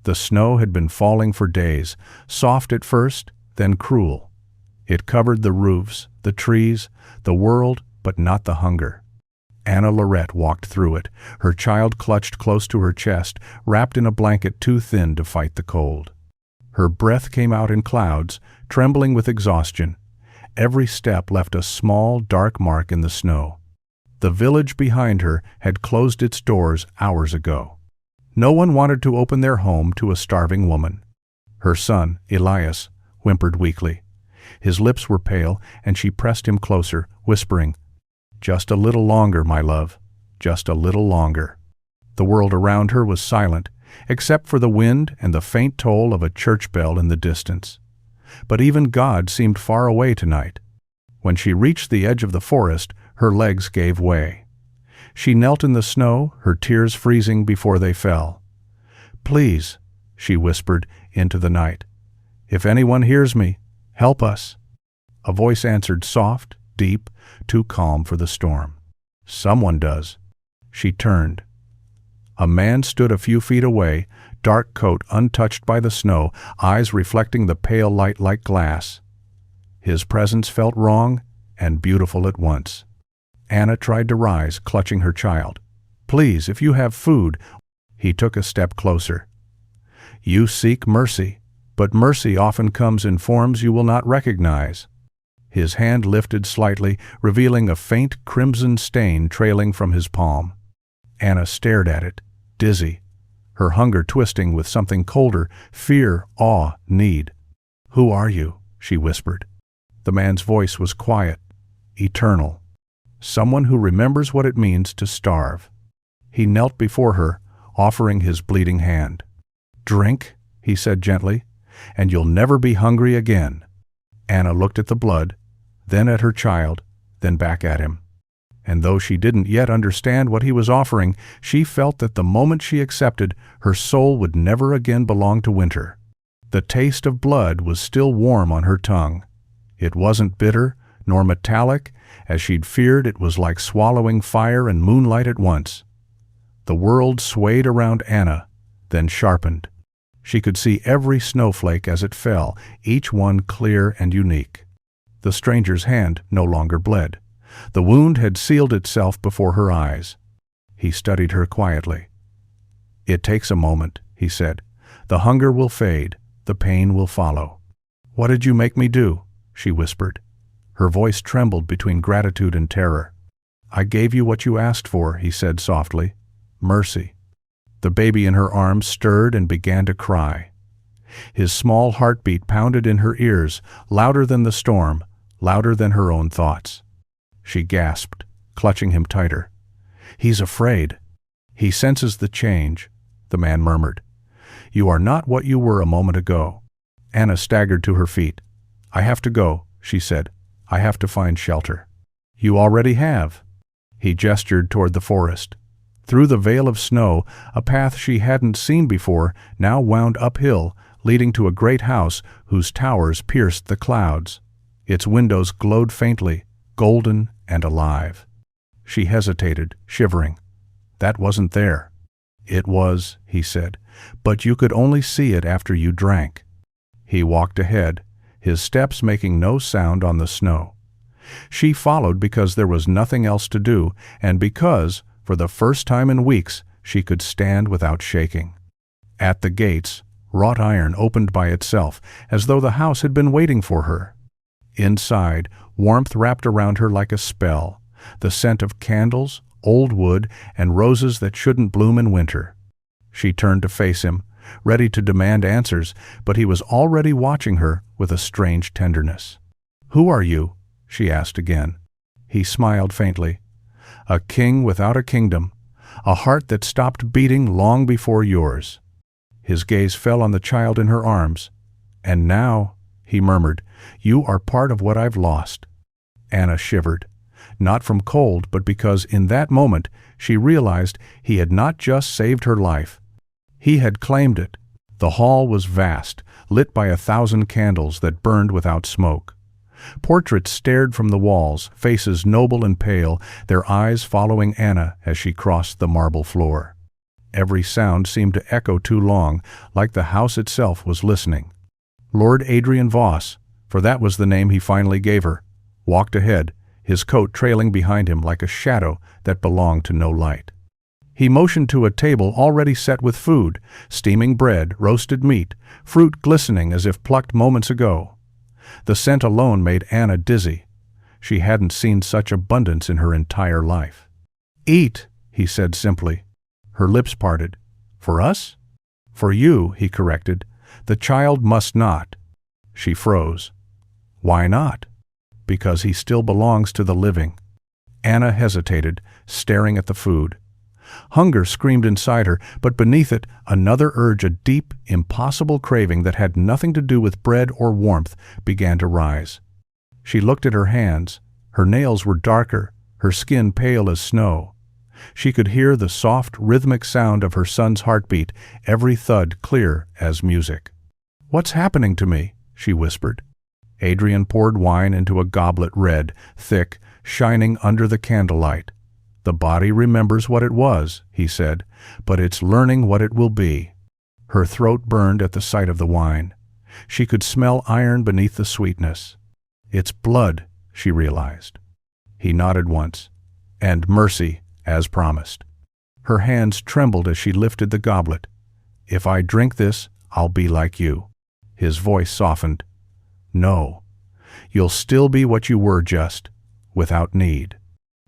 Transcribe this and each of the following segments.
The snow had been falling for days, soft at first, then cruel. It covered the roofs, the trees, the world, but not the hunger. Anna Lorette walked through it, her child clutched close to her chest, wrapped in a blanket too thin to fight the cold. Her breath came out in clouds, trembling with exhaustion. Every step left a small, dark mark in the snow. The village behind her had closed its doors hours ago. No one wanted to open their home to a starving woman. Her son, Elias, whimpered weakly. His lips were pale, and she pressed him closer, whispering, "Just a little longer, my love, just a little longer." The world around her was silent, except for the wind and the faint toll of a church bell in the distance. But even God seemed far away tonight. When she reached the edge of the forest, her legs gave way. She knelt in the snow, her tears freezing before they fell. "Please," she whispered into the night, "if anyone hears me, help us." A voice answered, soft, deep, too calm for the storm. "Someone does." She turned. A man stood a few feet away, dark coat untouched by the snow, eyes reflecting the pale light like glass. His presence felt wrong and beautiful at once. Anna tried to rise, clutching her child. "Please, if you have food." He took a step closer. "You seek mercy, but mercy often comes in forms you will not recognize." His hand lifted slightly, revealing a faint crimson stain trailing from his palm. Anna stared at it, dizzy, her hunger twisting with something colder, fear, awe, need. "Who are you?" she whispered. The man's voice was quiet, eternal. Someone who remembers what it means to starve. He knelt before her, offering his bleeding hand. "Drink," he said gently, "and you'll never be hungry again." Anna looked at the blood, then at her child, then back at him. And though she didn't yet understand what he was offering, she felt that the moment she accepted, her soul would never again belong to winter. The taste of blood was still warm on her tongue. It wasn't bitter, nor metallic, as she'd feared. It was like swallowing fire and moonlight at once. The world swayed around Anna, then sharpened. She could see every snowflake as it fell, each one clear and unique. The stranger's hand no longer bled. The wound had sealed itself before her eyes. He studied her quietly. "It takes a moment," he said. "The hunger will fade, the pain will follow." "What did you make me do?" she whispered. Her voice trembled between gratitude and terror. "I gave you what you asked for," he said softly. "Mercy." The baby in her arms stirred and began to cry. His small heartbeat pounded in her ears, louder than the storm, louder than her own thoughts. She gasped, clutching him tighter. "He's afraid. He senses the change," the man murmured. "You are not what you were a moment ago." Anna staggered to her feet. "I have to go," she said. "I have to find shelter." "You already have." He gestured toward the forest. Through the veil of snow, a path she hadn't seen before now wound uphill, leading to a great house whose towers pierced the clouds. Its windows glowed faintly, golden and alive. She hesitated, shivering. "That wasn't there." "It was," he said, "but you could only see it after you drank." He walked ahead, his steps making no sound on the snow. She followed because there was nothing else to do, and because, for the first time in weeks, she could stand without shaking. At the gates, wrought iron opened by itself, as though the house had been waiting for her. Inside, warmth wrapped around her like a spell, the scent of candles, old wood, and roses that shouldn't bloom in winter. She turned to face him, ready to demand answers, but he was already watching her with a strange tenderness. "Who are you?" she asked again. He smiled faintly. "A king without a kingdom, a heart that stopped beating long before yours." His gaze fell on the child in her arms. "And now," he murmured, "you are part of what I've lost." Anna shivered, not from cold, but because in that moment she realized he had not just saved her life. He had claimed it. The hall was vast, lit by 1,000 candles that burned without smoke. Portraits stared from the walls, faces noble and pale, their eyes following Anna as she crossed the marble floor. Every sound seemed to echo too long, like the house itself was listening. Lord Adrian Voss, for that was the name he finally gave her, walked ahead, his coat trailing behind him like a shadow that belonged to no light. He motioned to a table already set with food, steaming bread, roasted meat, fruit glistening as if plucked moments ago. The scent alone made Anna dizzy. She hadn't seen such abundance in her entire life. "Eat," he said simply. Her lips parted. "For us?" "For you," he corrected. "The child must not." She froze. "Why not?" "Because he still belongs to the living." Anna hesitated, staring at the food. Hunger screamed inside her, but beneath it, another urge, a deep, impossible craving that had nothing to do with bread or warmth, began to rise. She looked at her hands. Her nails were darker, her skin pale as snow. She could hear the soft, rhythmic sound of her son's heartbeat, every thud clear as music. "What's happening to me?" she whispered. Adrian poured wine into a goblet, red, thick, shining under the candlelight. "The body remembers what it was," he said, "but it's learning what it will be." Her throat burned at the sight of the wine. She could smell iron beneath the sweetness. "It's blood," she realized. He nodded once. "And mercy, as promised." Her hands trembled as she lifted the goblet. "If I drink this, I'll be like you." His voice softened. "No. You'll still be what you were, just without need."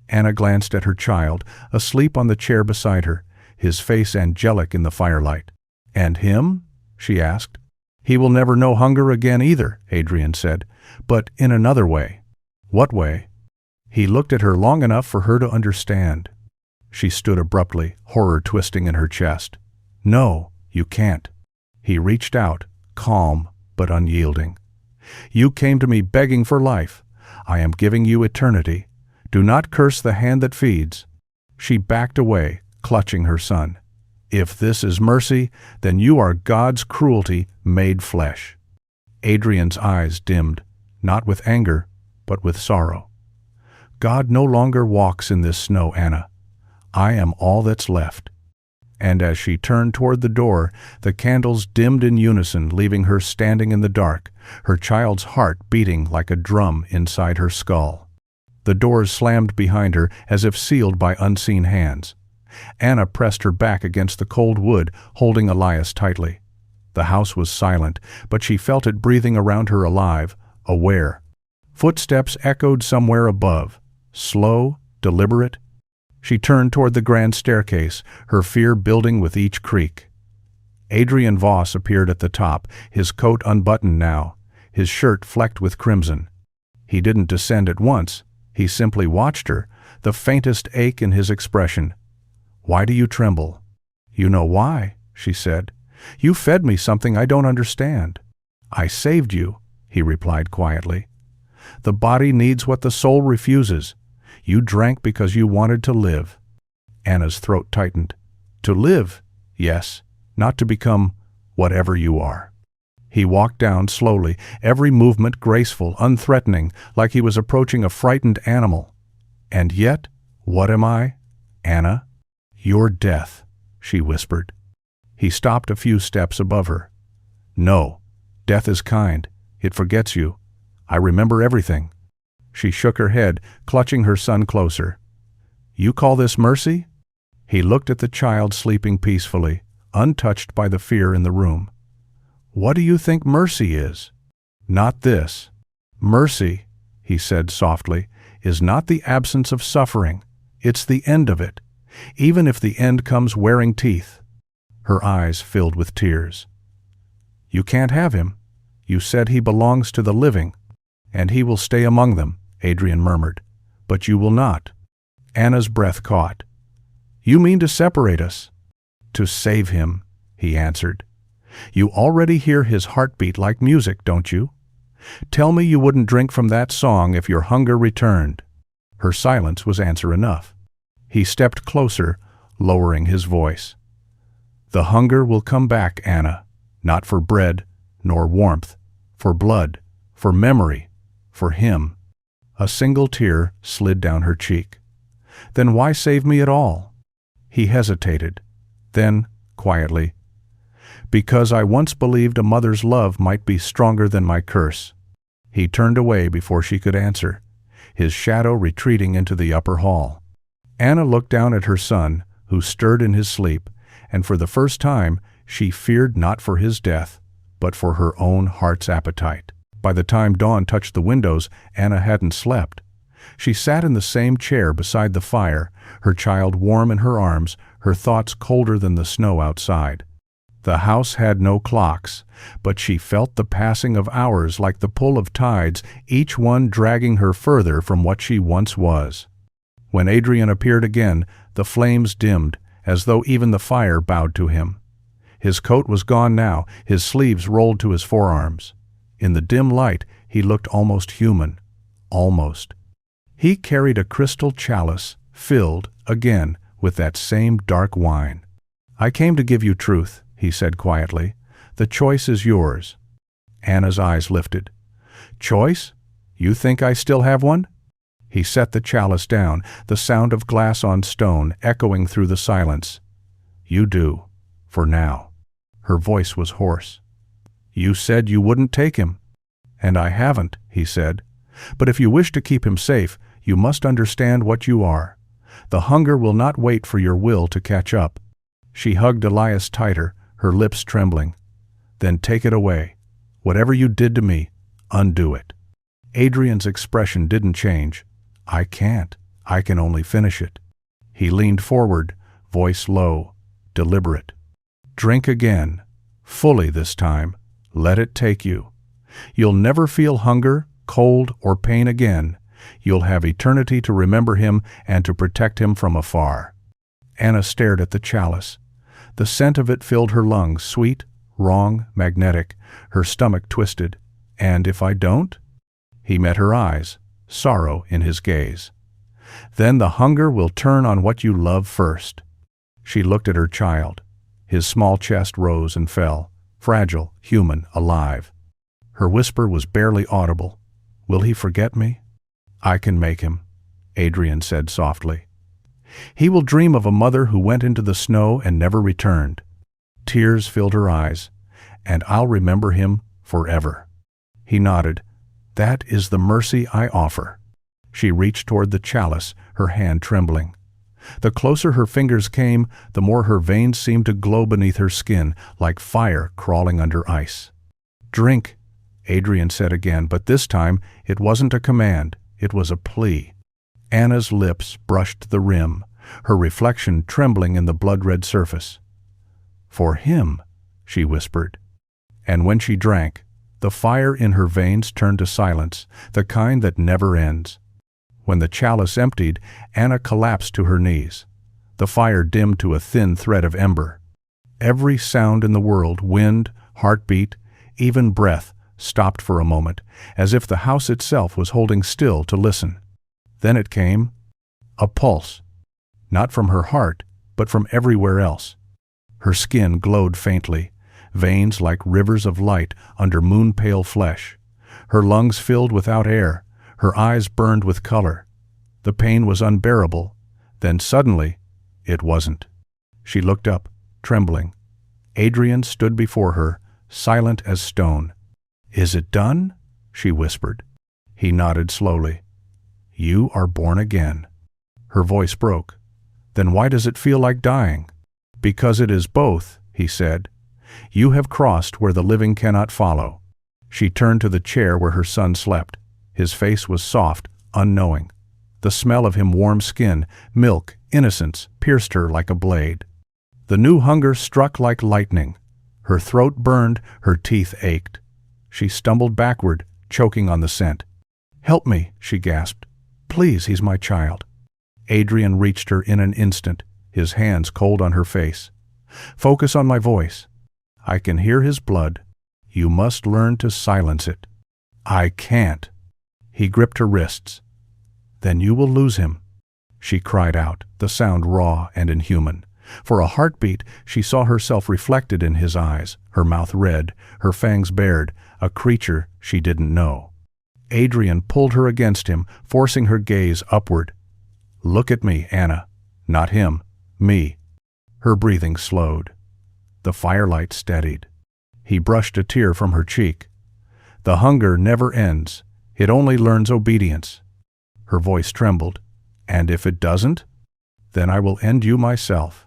Anna glanced at her child, asleep on the chair beside her, his face angelic in the firelight. "And him?" she asked. "He will never know hunger again either," Adrian said, "but in another way." "What way?" He looked at her long enough for her to understand. She stood abruptly, horror twisting in her chest. "No, you can't." He reached out, calm but unyielding. "You came to me begging for life. I am giving you eternity. Do not curse the hand that feeds." She backed away, clutching her son. "If this is mercy, then you are God's cruelty made flesh." Adrian's eyes dimmed, not with anger, but with sorrow. "God no longer walks in this snow, Anna. I am all that's left." And as she turned toward the door, the candles dimmed in unison, leaving her standing in the dark, her child's heart beating like a drum inside her skull. The doors slammed behind her as if sealed by unseen hands. Anna pressed her back against the cold wood, holding Elias tightly. The house was silent, but she felt it breathing around her, alive, aware. Footsteps echoed somewhere above, slow, deliberate. She turned toward the grand staircase, her fear building with each creak. Adrian Voss appeared at the top, his coat unbuttoned now, his shirt flecked with crimson. He didn't descend at once. He simply watched her, the faintest ache in his expression. "Why do you tremble?" "You know why," she said. "You fed me something I don't understand." "I saved you," he replied quietly. "The body needs what the soul refuses. You drank because you wanted to live." Anna's throat tightened. "To live, yes, not to become whatever you are." He walked down slowly, every movement graceful, unthreatening, like he was approaching a frightened animal. "And yet, what am I, Anna?" "Your death," she whispered. He stopped a few steps above her. "No, death is kind. It forgets you. I remember everything." She shook her head, clutching her son closer. "You call this mercy?" He looked at the child sleeping peacefully, untouched by the fear in the room. "What do you think mercy is?" "Not this. Mercy," he said softly, "is not the absence of suffering. It's the end of it, even if the end comes wearing teeth." Her eyes filled with tears. "You can't have him. You said he belongs to the living, and he will stay among them," Adrian murmured. "But you will not." Anna's breath caught. "You mean to separate us?" "To save him," he answered. "You already hear his heartbeat like music, don't you? Tell me you wouldn't drink from that song if your hunger returned." Her silence was answer enough. He stepped closer, lowering his voice. "The hunger will come back, Anna, not for bread nor warmth, for blood, for memory, for him." A single tear slid down her cheek. "Then why save me at all?" He hesitated. Then, quietly, "Because I once believed a mother's love might be stronger than my curse." He turned away before she could answer, his shadow retreating into the upper hall. Anna looked down at her son, who stirred in his sleep, and for the first time she feared not for his death, but for her own heart's appetite. By the time dawn touched the windows, Anna hadn't slept. She sat in the same chair beside the fire, her child warm in her arms, her thoughts colder than the snow outside. The house had no clocks, but she felt the passing of hours like the pull of tides, each one dragging her further from what she once was. When Adrian appeared again, the flames dimmed, as though even the fire bowed to him. His coat was gone now, his sleeves rolled to his forearms. In the dim light, he looked almost human. Almost. He carried a crystal chalice, filled, again, with that same dark wine. "I came to give you truth," he said quietly. "The choice is yours." Anna's eyes lifted. "Choice? You think I still have one?" He set the chalice down, the sound of glass on stone echoing through the silence. "You do, for now." Her voice was hoarse. "You said you wouldn't take him." "And I haven't," he said. "But if you wish to keep him safe, you must understand what you are. The hunger will not wait for your will to catch up." She hugged Elias tighter, her lips trembling. "Then take it away. Whatever you did to me, undo it." Adrian's expression didn't change. "I can't. I can only finish it." He leaned forward, voice low, deliberate. "Drink again. Fully this time. Let it take you. You'll never feel hunger, cold, or pain again. You'll have eternity to remember him and to protect him from afar." Anna stared at the chalice. The scent of it filled her lungs, sweet, wrong, magnetic. Her stomach twisted. "And if I don't?" He met her eyes, sorrow in his gaze. "Then the hunger will turn on what you love first." She looked at her child. His small chest rose and fell, fragile, human, alive. Her whisper was barely audible. "Will he forget me?" "I can make him," Adrian said softly. "He will dream of a mother who went into the snow and never returned." Tears filled her eyes. "And I'll remember him forever." He nodded. "That is the mercy I offer." She reached toward the chalice, her hand trembling. The closer her fingers came, the more her veins seemed to glow beneath her skin, like fire crawling under ice. "Drink," Adrian said again, but this time it wasn't a command, it was a plea. Anna's lips brushed the rim, her reflection trembling in the blood-red surface. "For him," she whispered. And when she drank, the fire in her veins turned to silence, the kind that never ends. When the chalice emptied, Anna collapsed to her knees. The fire dimmed to a thin thread of ember. Every sound in the world, wind, heartbeat, even breath, stopped for a moment, as if the house itself was holding still to listen. Then it came, a pulse, not from her heart, but from everywhere else. Her skin glowed faintly, veins like rivers of light under moon-pale flesh. Her lungs filled without air, her eyes burned with color. The pain was unbearable. Then suddenly, it wasn't. She looked up, trembling. Adrian stood before her, silent as stone. "Is it done?" she whispered. He nodded slowly. "You are born again." Her voice broke. "Then why does it feel like dying?" "Because it is both," he said. "You have crossed where the living cannot follow." She turned to the chair where her son slept. His face was soft, unknowing. The smell of him warm skin, milk, innocence, pierced her like a blade. The new hunger struck like lightning. Her throat burned, her teeth ached. She stumbled backward, choking on the scent. "Help me," she gasped. "Please, he's my child." Adrian reached her in an instant, his hands cold on her face. "Focus on my voice. I can hear his blood. You must learn to silence it." "I can't." He gripped her wrists. "Then you will lose him," she cried out, the sound raw and inhuman. For a heartbeat, she saw herself reflected in his eyes, her mouth red, her fangs bared, a creature she didn't know. Adrian pulled her against him, forcing her gaze upward. "Look at me, Anna. Not him. Me." Her breathing slowed. The firelight steadied. He brushed a tear from her cheek. The hunger never ends. It only learns obedience. Her voice trembled. And if it doesn't? Then I will end you myself.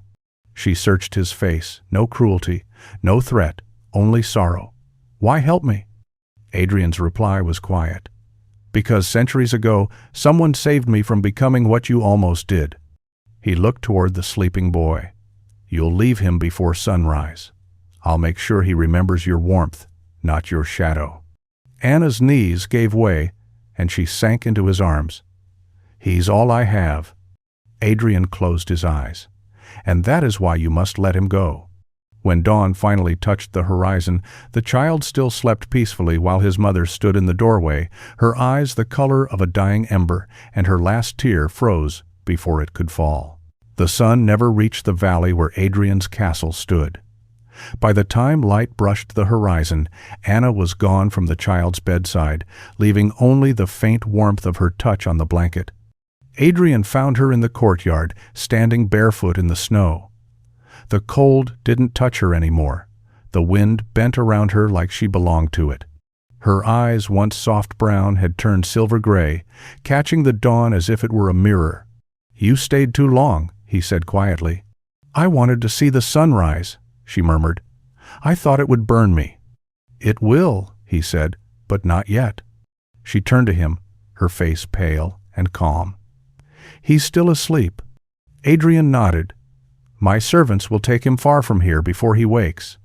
She searched his face. No cruelty, no threat, only sorrow. Why help me? Adrian's reply was quiet. Because centuries ago, someone saved me from becoming what you almost did. He looked toward the sleeping boy. You'll leave him before sunrise. I'll make sure he remembers your warmth, not your shadow. Anna's knees gave way, and she sank into his arms. He's all I have. Adrian closed his eyes. And that is why you must let him go. When dawn finally touched the horizon, the child still slept peacefully while his mother stood in the doorway, her eyes the color of a dying ember, and her last tear froze before it could fall. The sun never reached the valley where Adrian's castle stood. By the time light brushed the horizon, Anna was gone from the child's bedside, leaving only the faint warmth of her touch on the blanket. Adrian found her in the courtyard, standing barefoot in the snow. The cold didn't touch her anymore. The wind bent around her like she belonged to it. Her eyes, once soft brown, had turned silver gray, catching the dawn as if it were a mirror. "You stayed too long," he said quietly. "I wanted to see the sunrise," she murmured. "I thought it would burn me." "It will," he said, "but not yet." She turned to him, her face pale and calm. "He's still asleep." Adrian nodded. "My servants will take him far from here before he wakes."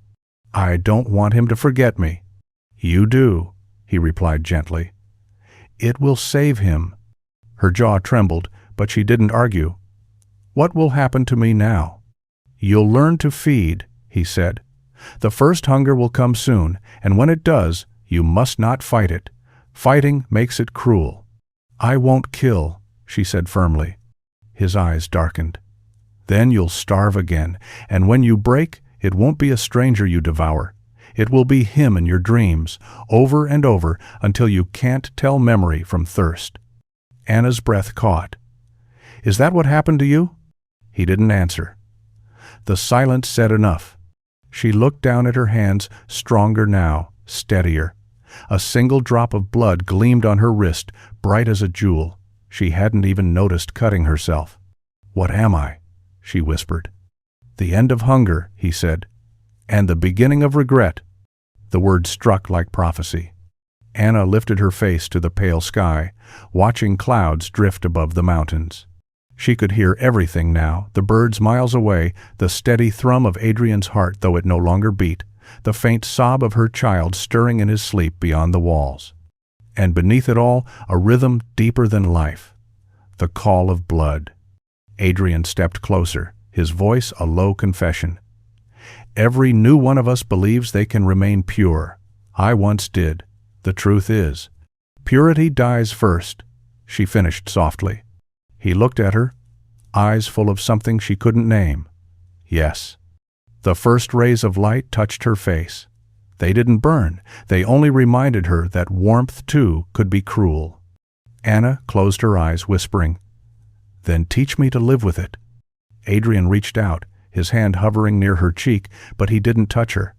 "I don't want him to forget me." "You do," he replied gently. "It will save him." Her jaw trembled, but she didn't argue. "What will happen to me now?" "You'll learn to feed," he said. "The first hunger will come soon, and when it does, you must not fight it. Fighting makes it cruel." "I won't kill," she said firmly. His eyes darkened. "Then you'll starve again, and when you break, it won't be a stranger you devour. It will be him in your dreams, over and over, until you can't tell memory from thirst." Anna's breath caught. "Is that what happened to you?" He didn't answer. The silence said enough. She looked down at her hands, stronger now, steadier. A single drop of blood gleamed on her wrist, bright as a jewel. She hadn't even noticed cutting herself. "What am I?" she whispered. "The end of hunger," he said. "And the beginning of regret." The word struck like prophecy. Anna lifted her face to the pale sky, watching clouds drift above the mountains. She could hear everything now, the birds miles away, the steady thrum of Adrian's heart though it no longer beat, the faint sob of her child stirring in his sleep beyond the walls. And beneath it all, a rhythm deeper than life. The call of blood. Adrian stepped closer, his voice a low confession. "Every new one of us believes they can remain pure. I once did. The truth is, purity dies first," she finished softly. He looked at her, eyes full of something she couldn't name. Yes. The first rays of light touched her face. They didn't burn, they only reminded her that warmth, too, could be cruel. Anna closed her eyes, whispering, "Then teach me to live with it." Adrian reached out, his hand hovering near her cheek, but he didn't touch her.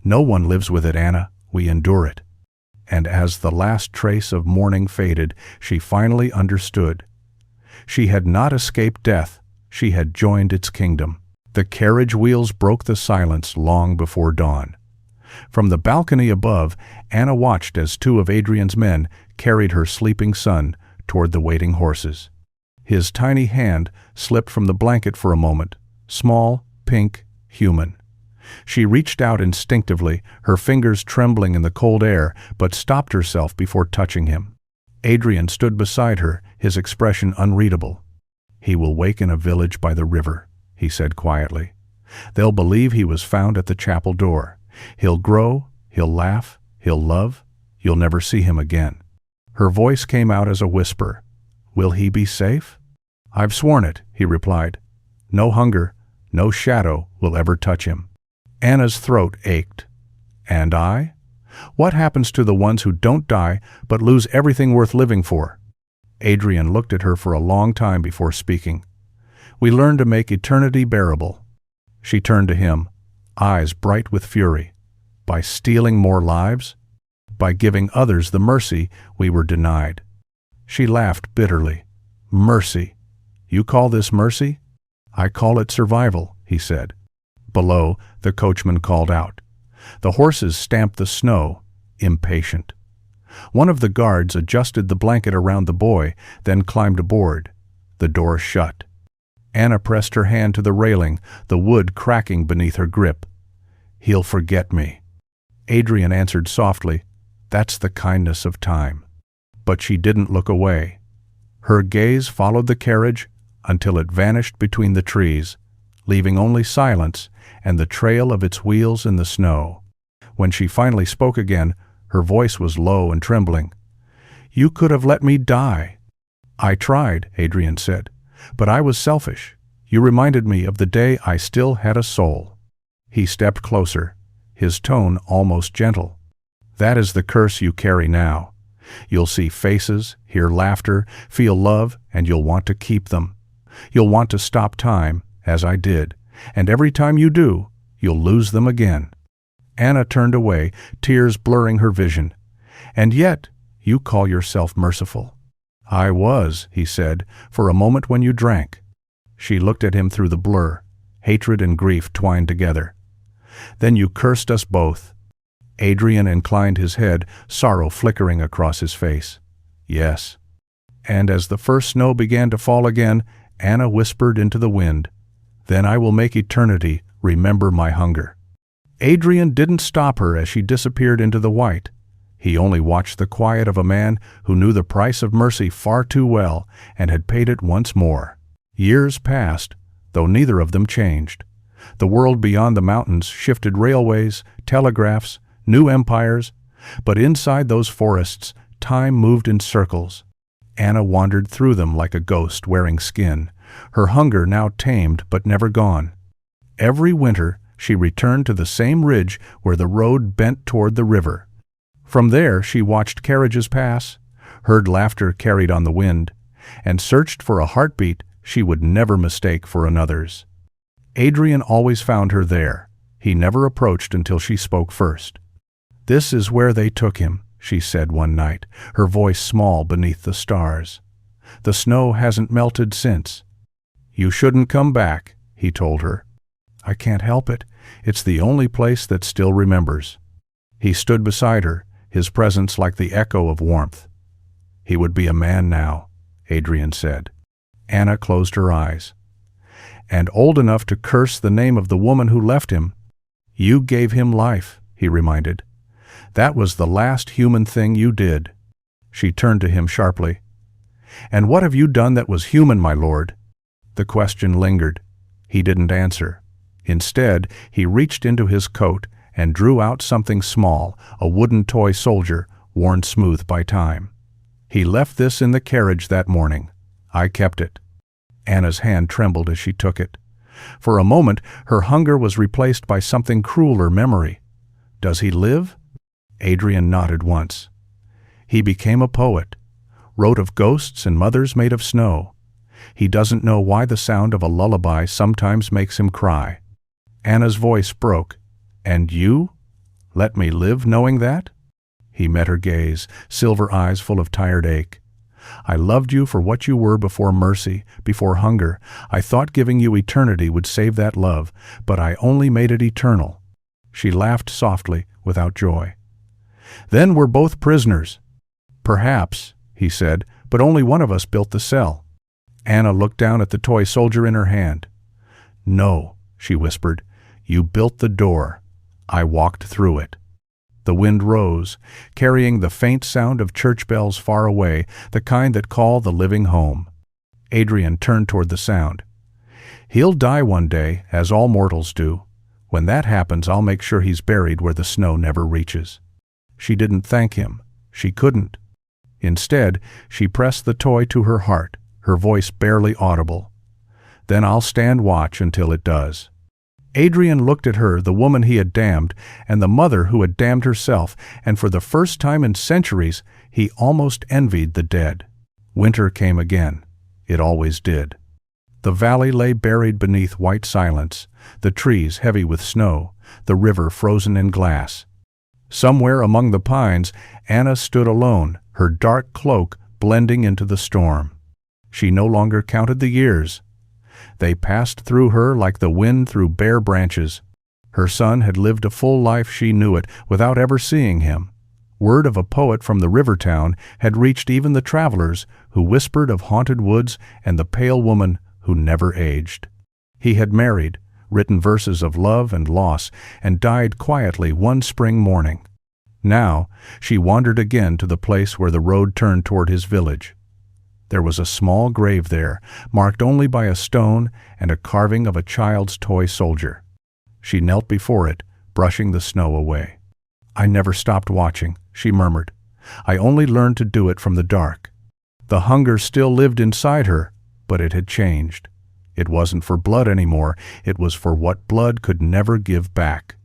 "No one lives with it, Anna. We endure it." And as the last trace of morning faded, she finally understood. She had not escaped death, she had joined its kingdom. The carriage wheels broke the silence long before dawn. From the balcony above, Anna watched as two of Adrian's men carried her sleeping son toward the waiting horses. His tiny hand slipped from the blanket for a moment, small, pink, human. She reached out instinctively, her fingers trembling in the cold air, but stopped herself before touching him. Adrian stood beside her, his expression unreadable. "He will wake in a village by the river," he said quietly. "They'll believe he was found at the chapel door. He'll grow, he'll laugh, he'll love. You'll never see him again." Her voice came out as a whisper. "Will he be safe?" "I've sworn it," he replied. "No hunger, no shadow will ever touch him." Anna's throat ached. "And I? What happens to the ones who don't die but lose everything worth living for?" Adrian looked at her for a long time before speaking. "We learn to make eternity bearable." She turned to him, eyes bright with fury. By stealing more lives? By giving others the mercy we were denied. She laughed bitterly. Mercy? You call this mercy? I call it survival, he said. Below, the coachman called out. The horses stamped the snow, impatient. One of the guards adjusted the blanket around the boy, then climbed aboard. The door shut. Anna pressed her hand to the railing, the wood cracking beneath her grip. He'll forget me. Adrian answered softly, That's the kindness of time. But she didn't look away. Her gaze followed the carriage until it vanished between the trees, leaving only silence and the trail of its wheels in the snow. When she finally spoke again, her voice was low and trembling. You could have let me die. I tried, Adrian said, but I was selfish. You reminded me of the day I still had a soul. He stepped closer, his tone almost gentle. That is the curse you carry now. You'll see faces, hear laughter, feel love, and you'll want to keep them. You'll want to stop time, as I did, and every time you do, you'll lose them again. Anna turned away, tears blurring her vision. And yet, you call yourself merciful. I was, he said, for a moment when you drank. She looked at him through the blur, hatred and grief twined together. Then you cursed us both. Adrian inclined his head, sorrow flickering across his face. Yes. And as the first snow began to fall again, Anna whispered into the wind, Then I will make eternity remember my hunger. Adrian didn't stop her as she disappeared into the white. He only watched the quiet of a man who knew the price of mercy far too well and had paid it once more. Years passed, though neither of them changed. The world beyond the mountains shifted railways, telegraphs, new empires, but inside those forests, time moved in circles. Anna wandered through them like a ghost wearing skin, her hunger now tamed but never gone. Every winter, she returned to the same ridge where the road bent toward the river. From there, she watched carriages pass, heard laughter carried on the wind, and searched for a heartbeat she would never mistake for another's. Adrian always found her there. He never approached until she spoke first. This is where they took him, she said one night, her voice small beneath the stars. The snow hasn't melted since. You shouldn't come back, he told her. I can't help it. It's the only place that still remembers. He stood beside her, his presence like the echo of warmth. He would be a man now, Adrian said. Anna closed her eyes. And old enough to curse the name of the woman who left him. You gave him life, he reminded. That was the last human thing you did. She turned to him sharply. And what have you done that was human, my lord? The question lingered. He didn't answer. Instead, he reached into his coat and drew out something small, a wooden toy soldier, worn smooth by time. He left this in the carriage that morning. I kept it. Anna's hand trembled as she took it. For a moment, her hunger was replaced by something crueler memory. Does he live? Adrian nodded once. He became a poet, wrote of ghosts and mothers made of snow. He doesn't know why the sound of a lullaby sometimes makes him cry. Anna's voice broke. And you? Let me live knowing that? He met her gaze, silver eyes full of tired ache. I loved you for what you were before mercy, before hunger. I thought giving you eternity would save that love, but I only made it eternal. She laughed softly, without joy. Then we're both prisoners. Perhaps, he said, but only one of us built the cell. Anna looked down at the toy soldier in her hand. No, she whispered. You built the door. I walked through it. The wind rose, carrying the faint sound of church bells far away, the kind that call the living home. Adrian turned toward the sound. He'll die one day, as all mortals do. When that happens, I'll make sure he's buried where the snow never reaches. She didn't thank him. She couldn't. Instead, she pressed the toy to her heart, her voice barely audible. Then I'll stand watch until it does. Adrian looked at her, the woman he had damned, and the mother who had damned herself, and for the first time in centuries, he almost envied the dead. Winter came again. It always did. The valley lay buried beneath white silence, the trees heavy with snow, the river frozen in glass. Somewhere among the pines, Anna stood alone, her dark cloak blending into the storm. She no longer counted the years. They passed through her like the wind through bare branches. Her son had lived a full life, she knew it, without ever seeing him. Word of a poet from the river town had reached even the travelers who whispered of haunted woods and the pale woman who never aged. He had married, written verses of love and loss, and died quietly one spring morning. Now she wandered again to the place where the road turned toward his village. There was a small grave there, marked only by a stone and a carving of a child's toy soldier. She knelt before it, brushing the snow away. "I never stopped watching," she murmured. "I only learned to do it from the dark." The hunger still lived inside her, but it had changed. It wasn't for blood anymore, it was for what blood could never give back.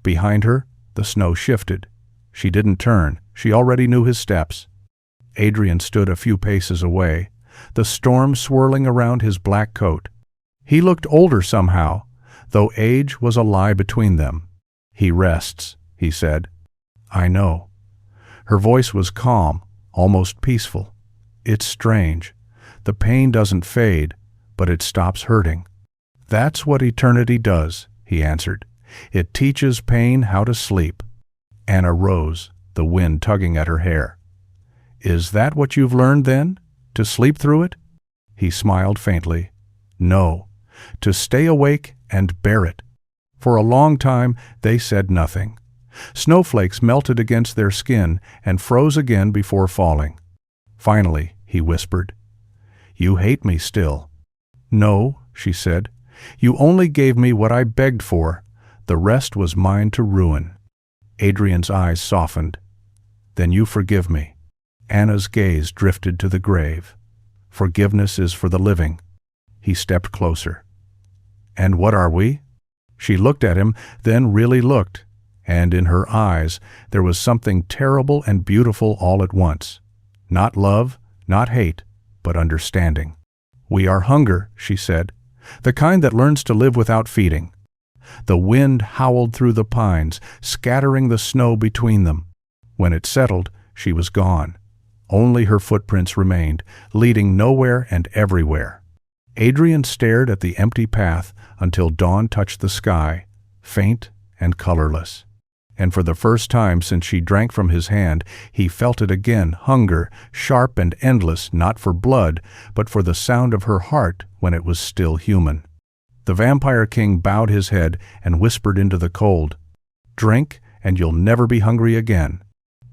Behind her, the snow shifted. She didn't turn, she already knew his steps. Adrian stood a few paces away, the storm swirling around his black coat. He looked older somehow, though age was a lie between them. "He rests," he said. "I know." Her voice was calm, almost peaceful. "It's strange. The pain doesn't fade, but it stops hurting." "That's what eternity does," he answered. "It teaches pain how to sleep." Anna rose, the wind tugging at her hair. "Is that what you've learned then? To sleep through it?" He smiled faintly. "No, to stay awake and bear it." For a long time they said nothing. Snowflakes melted against their skin and froze again before falling. Finally, he whispered, "You hate me still." "No," she said. "You only gave me what I begged for. The rest was mine to ruin." Adrian's eyes softened. "Then you forgive me." Anna's gaze drifted to the grave. "Forgiveness is for the living." He stepped closer. "And what are we?" She looked at him, then really looked, and in her eyes there was something terrible and beautiful all at once. Not love, not hate, but understanding. "We are hunger," she said, "the kind that learns to live without feeding." The wind howled through the pines, scattering the snow between them. When it settled, she was gone. Only her footprints remained, leading nowhere and everywhere. Adrian stared at the empty path until dawn touched the sky, faint and colorless. And for the first time since she drank from his hand, he felt it again, hunger, sharp and endless, not for blood, but for the sound of her heart when it was still human. The Vampire King bowed his head and whispered into the cold, "Drink, and you'll never be hungry again."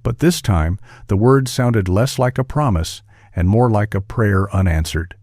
But this time, the words sounded less like a promise and more like a prayer unanswered.